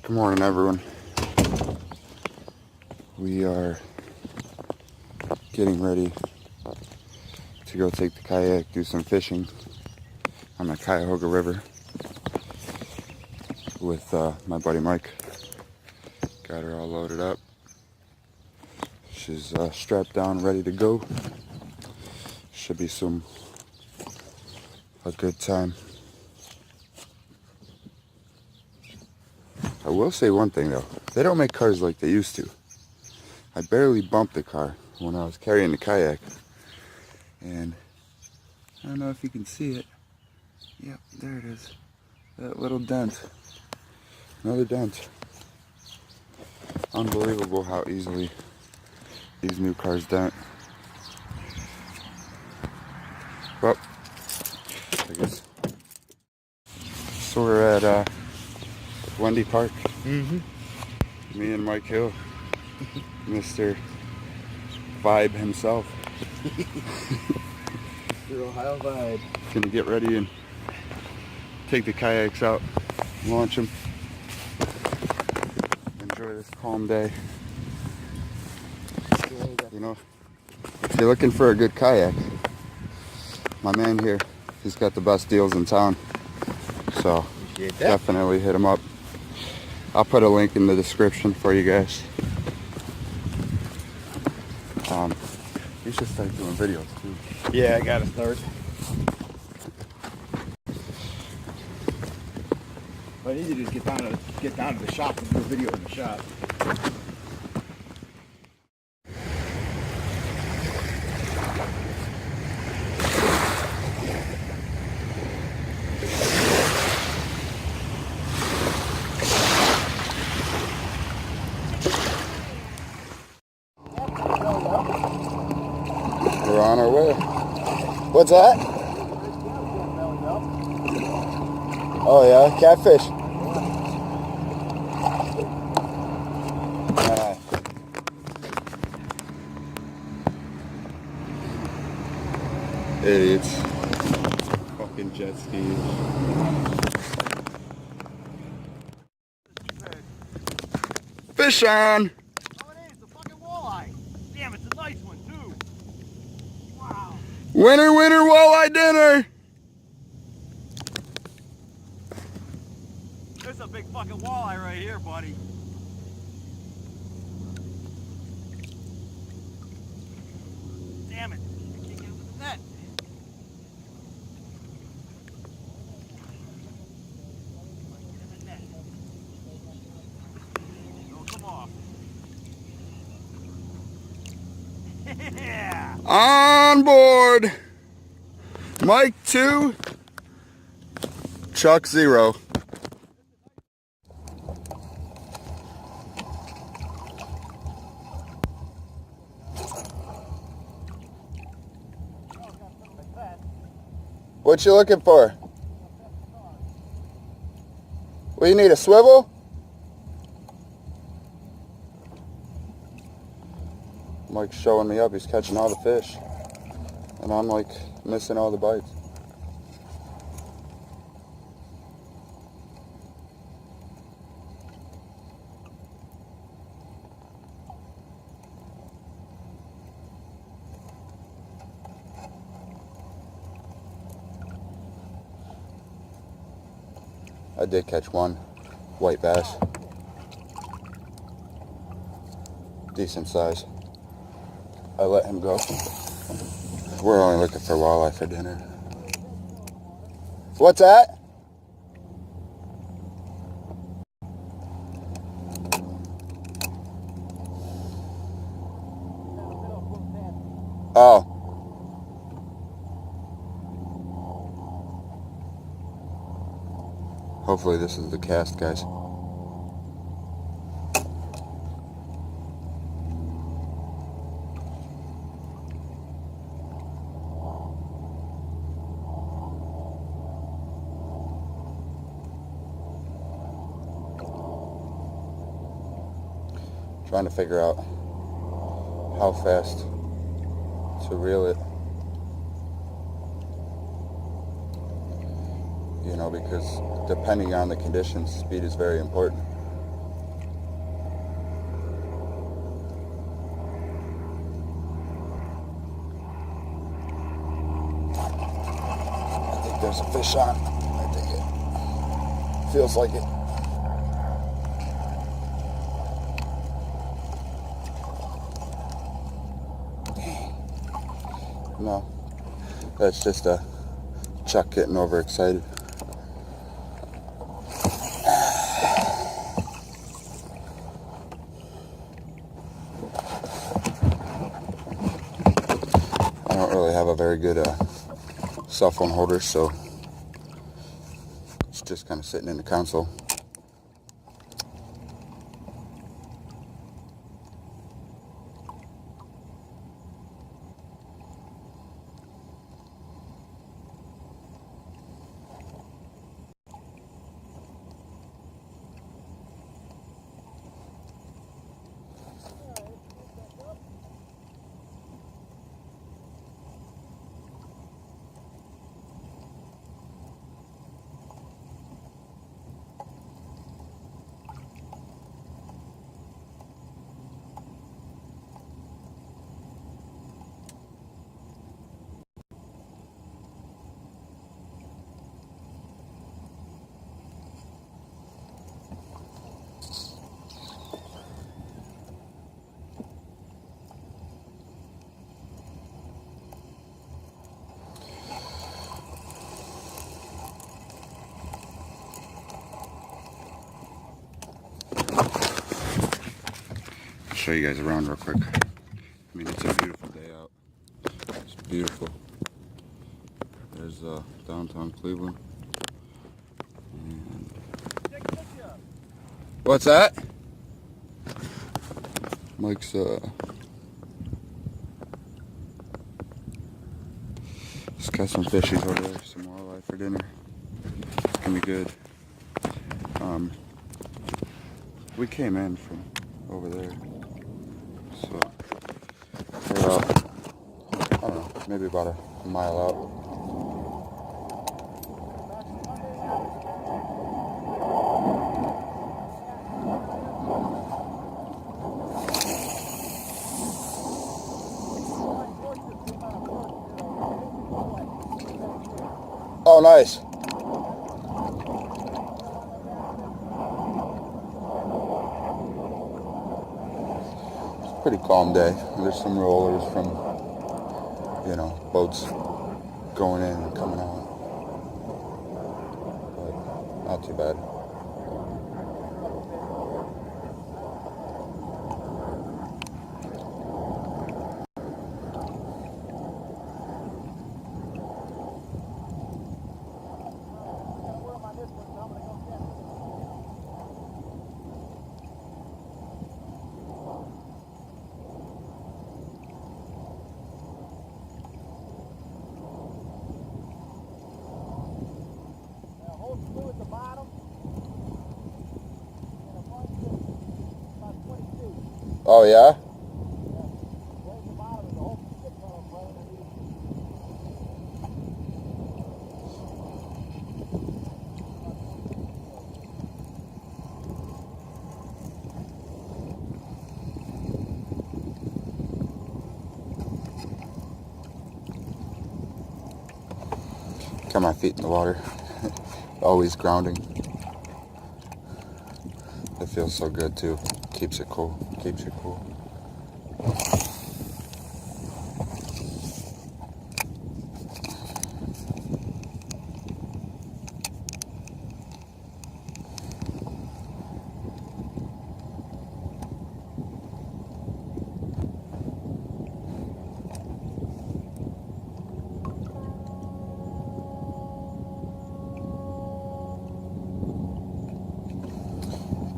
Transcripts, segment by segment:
Good morning, everyone. We are getting ready to go take the kayak, do some fishing on the Cuyahoga River with my buddy Mike. Got her all loaded up. She's strapped down, ready to go. Should be a good time. I will say one thing though, they don't make cars like they used to. I barely bumped the car when I was carrying the kayak, and I don't know if you can see it. Yep, there it is. That little dent. Another dent. Unbelievable how easily these new cars dent. Well, I guess. So we're at Wendy Park. Me and Mike Hill, Mr. Vibe himself. Your Ohio vibe. Gonna get ready and take the kayaks out, launch them, enjoy this calm day. You know, if you're looking for a good kayak, my man here, he's got the best deals in town. So definitely hit him up. I'll put a link in the description for you guys. You should start doing videos too. Yeah, I gotta start. What I need to do is get down to the shop and do a video in the shop. We're on our way. What's that? Oh yeah, catfish. Idiots. Fucking jet skis. Fish on! Oh, it is. A fucking walleye. Damn, it's a nice one, too. Wow. Winner, winner, walleye dinner! There's a big fucking walleye right here, buddy. Damn it. I can't get it with the net. Get in the net. Oh, come off. Yeah! On board! Mike 2, Chuck 0. What you looking for? Well, you need a swivel? Mike's showing me up, he's catching all the fish. And I'm like missing all the bites. I did catch one white bass. Decent size. I let him go. We're only looking for walleye for dinner. What's that? Oh. Hopefully this is the cast, guys. Trying to figure out how fast to reel it. You know, because depending on the conditions, speed is very important. there's a fish on. I think it feels like it. No, that's just a Chuck getting overexcited. I don't really have a very good cell phone holder, so it's just kind of sitting in the console. Show you guys around real quick. I mean, it's a beautiful day out. It's beautiful. There's downtown Cleveland. And what's that? Mike's just got some fishies over there, some walleye for dinner. It's gonna be good. We came in from over there. So we're out, I don't know, maybe about a mile out. Oh, nice. It's a pretty calm day. There's some rollers from, you know, boats going in and coming out. But not too bad. Oh, yeah? Got my feet in the water. Always grounding. It feels so good too. Keeps it cool. Keeps you cool.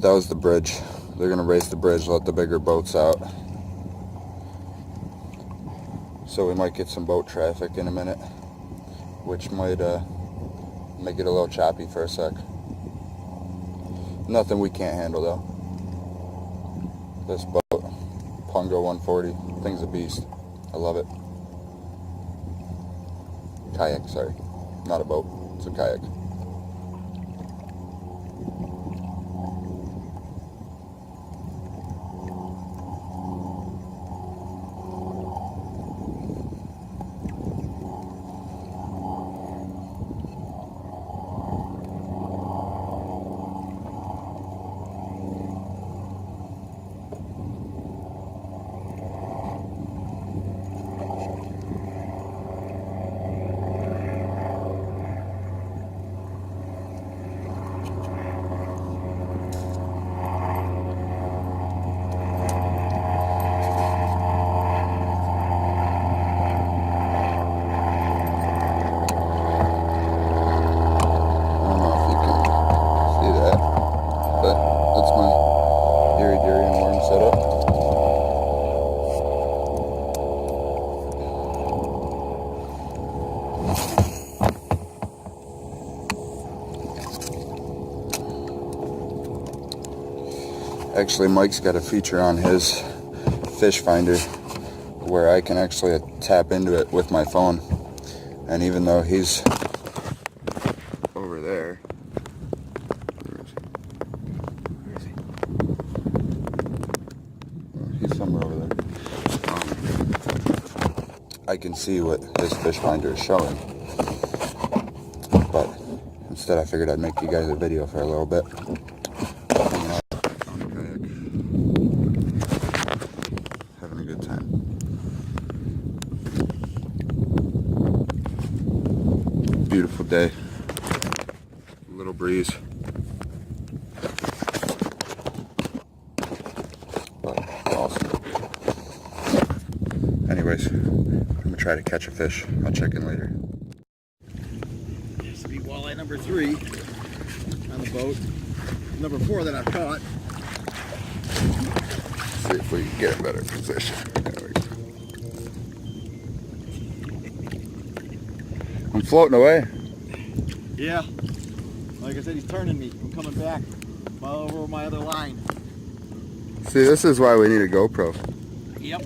That was the bridge. They're gonna raise the bridge, let the bigger boats out. So we might get some boat traffic in a minute, which might make it a little choppy for a sec. Nothing we can't handle though. This boat, Pungo 140, thing's a beast. I love it. Kayak, sorry. Not a boat, it's a kayak. That's my Erie and worm setup. Actually, Mike's got a feature on his fish finder where I can actually tap into it with my phone. And even though he's over there, he's somewhere over there, I can see what his fish finder is showing. But instead I figured I'd make you guys a video for a little bit. Having a good time. Beautiful day. A little breeze. But awesome. Anyways, I'm gonna try to catch a fish. I'll check in later. This will be walleye number 3 on the boat. Number 4 that I've caught. See if we can get a better position. There we go. I'm floating away. Yeah. Like I said, he's turning me. I'm coming back. All over my other line. See, this is why we need a GoPro. Yep.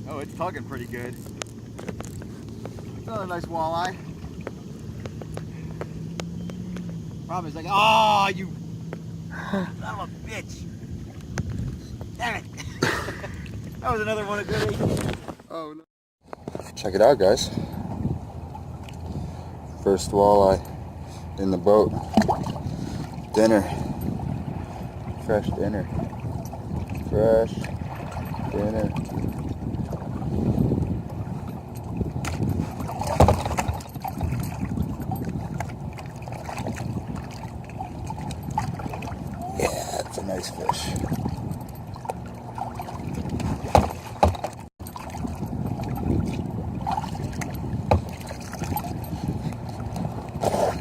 Oh, it's tugging pretty good. Another nice walleye. Problem is like, oh, you son of a bitch. Damn it. That was another one of good 18. Oh no. Check it out, guys. First walleye in the boat. Dinner. Fresh dinner. Fresh dinner. Yeah, it's a nice fish.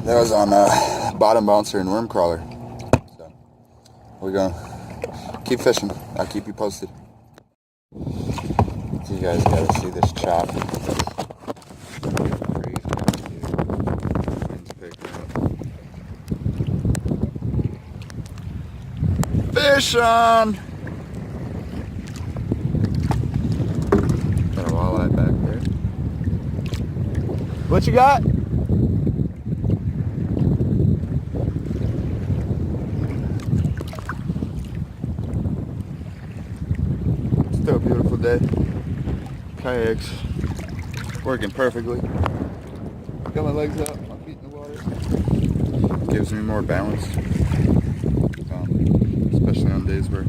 That was on bottom bouncer and worm crawler. So we're gonna keep fishing. I'll keep you posted. So you guys gotta see this chop. Wind's picking up. Fish on! Got a walleye back there. What you got? Still a beautiful day. Kayaks working perfectly. Got my legs up, my feet in the water. Gives me more balance, especially on days where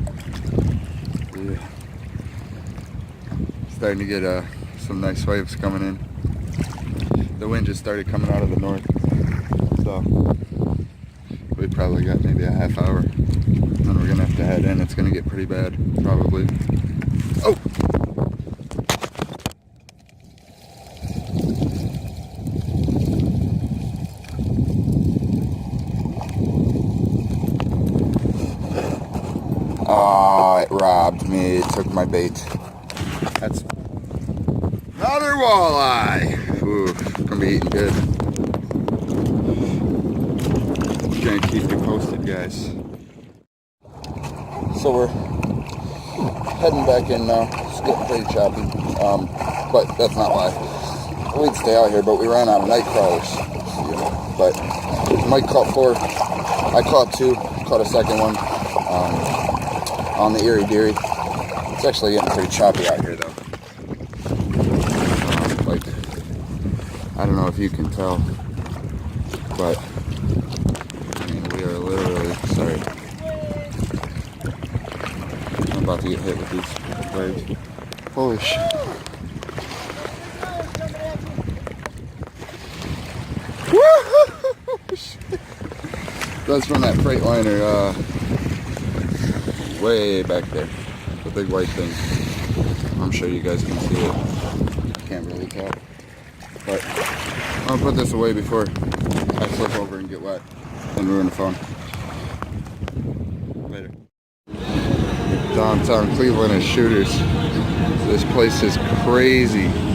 starting to get some nice waves coming in. The wind just started coming out of the north, so we probably got maybe a half hour. Then we're gonna have to head in. It's gonna get pretty bad, probably. Oh! Oh, it robbed me. It took my bait. That's another walleye. Ooh, gonna be eating good. Gonna keep you posted, guys. So we're heading back in now. It's getting pretty choppy, but that's not why. We'd stay out here, but we ran out of night crawlers. But Mike caught 4. I caught 2. Caught a second one on the Erie. It's actually getting pretty choppy out here, though. Like, I don't know if you can tell, but I mean, we are literally, sorry. I'm about to get hit with these waves. Holy shit. That's from that Freightliner way back there. The big white thing. I'm sure you guys can see it. Can't really tell. But I'll put this away before I flip over and get wet and ruin the phone. Later. Downtown Cleveland is Shooters. This place is crazy.